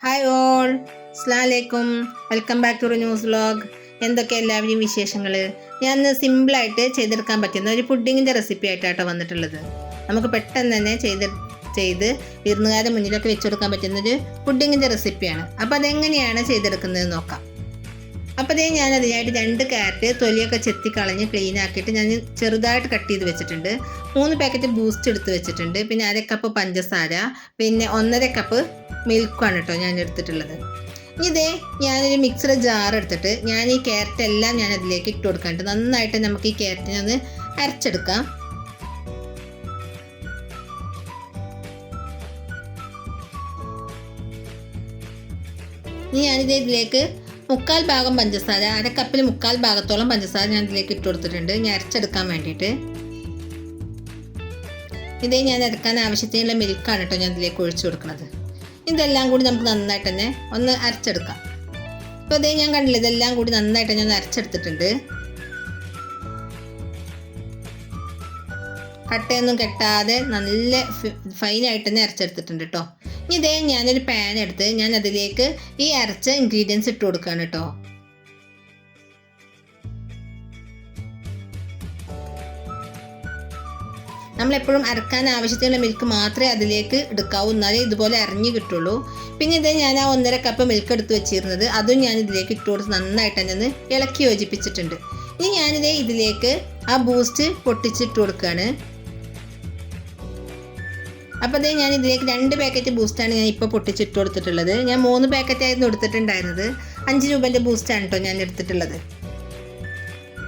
Hi all, അസ്സലാമലൈക്കും. Welcome back to news vlog. എന്തൊക്കെ എല്ലാവരെയും വിശേഷങ്ങൾ? ഞാൻ ഇന്ന് സിമ്പിളായിട്ട് ചെയ്തെടുക്കാൻ പറ്റുന്ന ഒരു പുഡിങ്ങിൻ്റെ റെസിപ്പി ആയിട്ടാട്ടോ വന്നിട്ടുള്ളത്. നമുക്ക് പെട്ടെന്ന് തന്നെ ചെയ്ത് വിരുന്നുകാരുടെ മുന്നിലൊക്കെ വെച്ച് കൊടുക്കാൻ പറ്റുന്നൊരു പുഡിങ്ങിൻ്റെ റെസിപ്പിയാണ്. അപ്പോൾ അതെങ്ങനെയാണ് ചെയ്തെടുക്കുന്നത് നോക്കാം. അപ്പോൾ ഞാൻ അതിനായിട്ട് 2 ക്യാരറ്റ് തൊലിയൊക്കെ ചെത്തിക്കളഞ്ഞ് ക്ലീൻ ആക്കിയിട്ട് ഞാൻ ചെറുതായിട്ട് കട്ട് ചെയ്ത് വെച്ചിട്ടുണ്ട്. 3 പാക്കറ്റ് ബൂസ്റ്റ് എടുത്ത് വെച്ചിട്ടുണ്ട്. പിന്നെ 1/2 കപ്പ് പഞ്ചസാര, പിന്നെ 1.5 കപ്പ് മിൽക്കാണ് കേട്ടോ ഞാൻ എടുത്തിട്ടുള്ളത്. ഇനി ഞാനൊരു മിക്സർ ജാർ എടുത്തിട്ട് ഞാൻ ഈ ക്യാരറ്റ് എല്ലാം ഞാൻ അതിലേക്ക് ഇട്ട് കൊടുക്കാനുണ്ട്. നന്നായിട്ട് നമുക്ക് ഈ ക്യാരറ്റിനെ ഒന്ന് അരച്ചെടുക്കാം. ഇനി ഇതിലേക്ക് 1/4 ഭാഗം പഞ്ചസാര, 1/2 കപ്പിൽ 1/4 ഭാഗത്തോളം പഞ്ചസാര ഞാൻ ഇതിലേക്ക് ഇട്ട് കൊടുത്തിട്ടുണ്ട് ഞാൻ അരച്ചെടുക്കാൻ വേണ്ടിയിട്ട്. ഞാൻ അരക്കാൻ ആവശ്യത്തിനുള്ള മിൽക്കാണ് കേട്ടോ ഞാൻ ഇതിലേക്ക് ഒഴിച്ചു കൊടുക്കുന്നത്. ഇതെല്ലാം കൂടി നമുക്ക് നന്നായിട്ട് തന്നെ ഒന്ന് അരച്ചെടുക്കാം. അപ്പോൾ ഞാൻ കണ്ടില്ല, ഇതെല്ലാം കൂടി നന്നായിട്ട് ഞാൻ അരച്ചെടുത്തിട്ടുണ്ട്. കട്ടയൊന്നും കെട്ടാതെ നല്ല ഫൈനായിട്ട് തന്നെ അരച്ചെടുത്തിട്ടുണ്ട് കേട്ടോ. ഇനി ഞാനൊരു പാൻ എടുത്ത് ഞാൻ അതിലേക്ക് ഈ അരച്ച ഇൻഗ്രീഡിയൻസ് ഇട്ട് കൊടുക്കുകയാണ് കേട്ടോ. നമ്മളെപ്പോഴും അരക്കാൻ ആവശ്യത്തിനുള്ള മിൽക്ക് മാത്രമേ അതിലേക്ക് എടുക്കാവൂ, എന്നാലേ ഇതുപോലെ അരിഞ്ഞ് കിട്ടുള്ളൂ. പിന്നെ ഞാൻ ആ 1.5 കപ്പ് മിൽക്ക് എടുത്ത് വെച്ചിരുന്നത് അതും ഞാൻ ഇതിലേക്ക് ഇട്ട് കൊടുത്ത് നന്നായിട്ട് തന്നെ ഒന്ന് ഇളക്കി യോജിപ്പിച്ചിട്ടുണ്ട്. ഇനി ഇതിലേക്ക് ആ ബൂസ്റ്റ് പൊട്ടിച്ചിട്ട് കൊടുക്കുകയാണ്. അപ്പോൾ ഞാൻ ഇതിലേക്ക് 2 പാക്കറ്റ് ബൂസ്റ്റാണ് ഞാൻ ഇപ്പോൾ പൊട്ടിച്ചിട്ട് കൊടുത്തിട്ടുള്ളത്. ഞാൻ 3 പാക്കറ്റായിരുന്നു എടുത്തിട്ടുണ്ടായിരുന്നത്. 5 രൂപേൻ്റെ ബൂസ്റ്റാണ് കേട്ടോ ഞാൻ എടുത്തിട്ടുള്ളത്.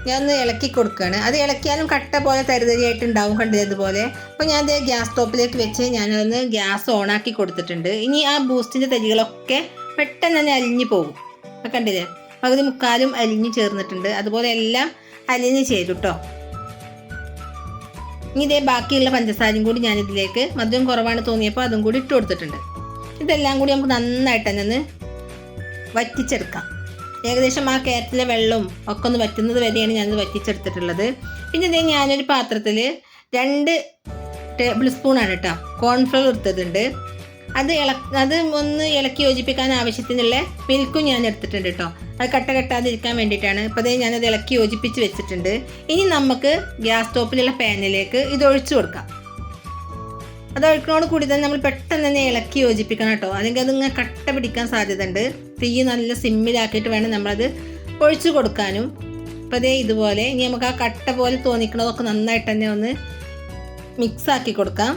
ഞാൻ ഒന്ന് ഇളക്കി കൊടുക്കുകയാണ്. അത് ഇളക്കിയാലും കട്ട പോലെ തരിതരിയായിട്ടുണ്ടാവും കണ്ടതുപോലെ. അപ്പോൾ ഞാൻ ഗ്യാസ് സ്റ്റോപ്പിലേക്ക് വെച്ച് ഞാനൊന്ന് ഗ്യാസ് ഓണാക്കി കൊടുത്തിട്ടുണ്ട്. ഇനി ആ ബൂസ്റ്റിൻ്റെ തരികളൊക്കെ പെട്ടെന്ന് തന്നെ അലിഞ്ഞു പോകും. അപ്പോൾ കണ്ടില്ലേ, പകുതി മുക്കാലും അലിഞ്ഞ് ചേർന്നിട്ടുണ്ട്. അതുപോലെ എല്ലാം അലിഞ്ഞ് ചേരും കേട്ടോ. ഇനി ബാക്കിയുള്ള പഞ്ചസാരയും കൂടി ഞാനിതിലേക്ക് മധുരം കുറവാണ് തോന്നിയപ്പോൾ അതും കൂടി ഇട്ട് കൊടുത്തിട്ടുണ്ട്. ഇതെല്ലാം കൂടി നമുക്ക് നന്നായിട്ട് തന്നെ ഒന്ന് വറ്റിച്ചെടുക്കാം. ഏകദേശം ആ ക്യാരറ്റിലെ വെള്ളവും ഒക്കെ ഒന്ന് വറ്റുന്നത് വരെയാണ് ഞാനിത് വറ്റിച്ചെടുത്തിട്ടുള്ളത്. പിന്നെ ഞാനൊരു പാത്രത്തിൽ 2 ടേബിൾ സ്പൂണാണ് കേട്ടോ കോൺഫ്ലവർ എടുത്തിട്ടുണ്ട്. അത് ഒന്ന് ഇളക്കി യോജിപ്പിക്കാൻ ആവശ്യത്തിനുള്ള മിൽക്കും ഞാൻ എടുത്തിട്ടുണ്ട് കേട്ടോ. അത് കട്ട കെട്ടാതിരിക്കാൻ വേണ്ടിയിട്ടാണ്. അപ്പോൾ ഞാനത് ഇളക്കി യോജിപ്പിച്ച് വെച്ചിട്ടുണ്ട്. ഇനി നമുക്ക് ഗ്യാസ് സ്റ്റോപ്പിലുള്ള പാനിലേക്ക് ഇത് ഒഴിച്ചു കൊടുക്കാം. അത് ഒഴിക്കുന്നതോട് കൂടി തന്നെ നമ്മൾ പെട്ടെന്ന് തന്നെ ഇളക്കി യോജിപ്പിക്കണം കേട്ടോ, അല്ലെങ്കിൽ അതിങ്ങനെ കട്ട പിടിക്കാൻ സാധ്യത ഉണ്ട്. തീ നല്ല സിമ്മിലാക്കിയിട്ട് വേണം നമ്മളത് ഒഴിച്ചു കൊടുക്കാനും. അപ്പോൾ ഇതുപോലെ ഇനി നമുക്ക് ആ കട്ട പോലെ തോന്നിക്കണതൊക്കെ നന്നായിട്ട് തന്നെ ഒന്ന് മിക്സാക്കി കൊടുക്കാം.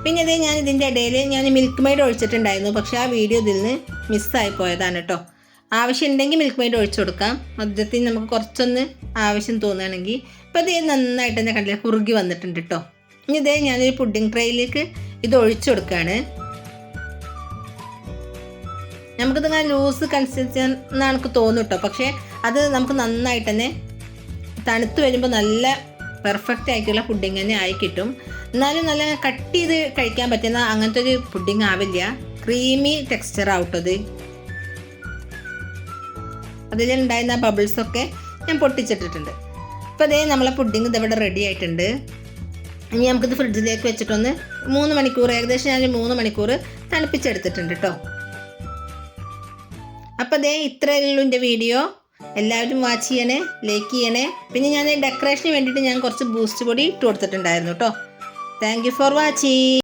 പിന്നെ ഞാൻ ഇതിൻ്റെ ഇടയിൽ ഞാൻ മിൽക്ക് മെയ്ഡ് ഒഴിച്ചിട്ടുണ്ടായിരുന്നു, പക്ഷേ ആ വീഡിയോ ഇതിൽ നിന്ന് മിസ്സായി പോയതാണ് കേട്ടോ. ആവശ്യമുണ്ടെങ്കിൽ മിൽക്ക് മെയ്ഡ് ഒഴിച്ചു കൊടുക്കാം. മധ്യത്തിൽ നമുക്ക് കുറച്ചൊന്ന് ആവശ്യം തോന്നുകയാണെങ്കിൽ. അപ്പോൾ നന്നായിട്ട് തന്നെ കണ്ടില്ല കുറുകി വന്നിട്ടുണ്ട് കേട്ടോ. ഇനി ഞാനൊരു പുഡിംഗ് ട്രേയിലേക്ക് ഇത് ഒഴിച്ചു കൊടുക്കുകയാണ്. നമുക്കിതിങ്ങനെ ലൂസ് കൺസിസ്റ്റൻസി എന്നാണ് എനിക്ക് തോന്നും കേട്ടോ, പക്ഷേ അത് നമുക്ക് നന്നായിട്ട് തന്നെ തണുത്ത് വരുമ്പോൾ നല്ല പെർഫെക്റ്റ് ആയിട്ടുള്ള പുഡിങ് തന്നെ ആയി കിട്ടും. എന്നാലും നല്ല കട്ട് ചെയ്ത് കഴിക്കാൻ പറ്റുന്ന അങ്ങനത്തെ ഒരു പുഡിങ് ആവില്ല, ക്രീമി ടെക്സ്ചർ ആവട്ടത്. അതിലുണ്ടായിരുന്ന ബബിൾസൊക്കെ ഞാൻ പൊട്ടിച്ചിട്ടിട്ടുണ്ട്. അപ്പോൾ നമ്മളെ പുഡിങ് ഇതിവിടെ റെഡി ആയിട്ടുണ്ട്. ഇനി നമുക്കിത് ഫ്രിഡ്ജിലേക്ക് വെച്ചിട്ടൊന്ന് 3 മണിക്കൂർ, ഏകദേശം ഞാൻ 3 മണിക്കൂർ തണുപ്പിച്ചെടുത്തിട്ടുണ്ട് കേട്ടോ. അപ്പോൾ ഇത്രയേ ഉള്ളൂ എൻ്റെ വീഡിയോ. എല്ലാവരും വാച്ച് ചെയ്യണേ, ലൈക്ക് ചെയ്യണേ. പിന്നെ ഞാൻ ഡെക്കറേഷന് വേണ്ടിയിട്ട് ഞാൻ കുറച്ച് ബൂസ്റ്റ് പൊടി ഇട്ട് കൊടുത്തിട്ടുണ്ടായിരുന്നു കേട്ടോ. Thank you for watching.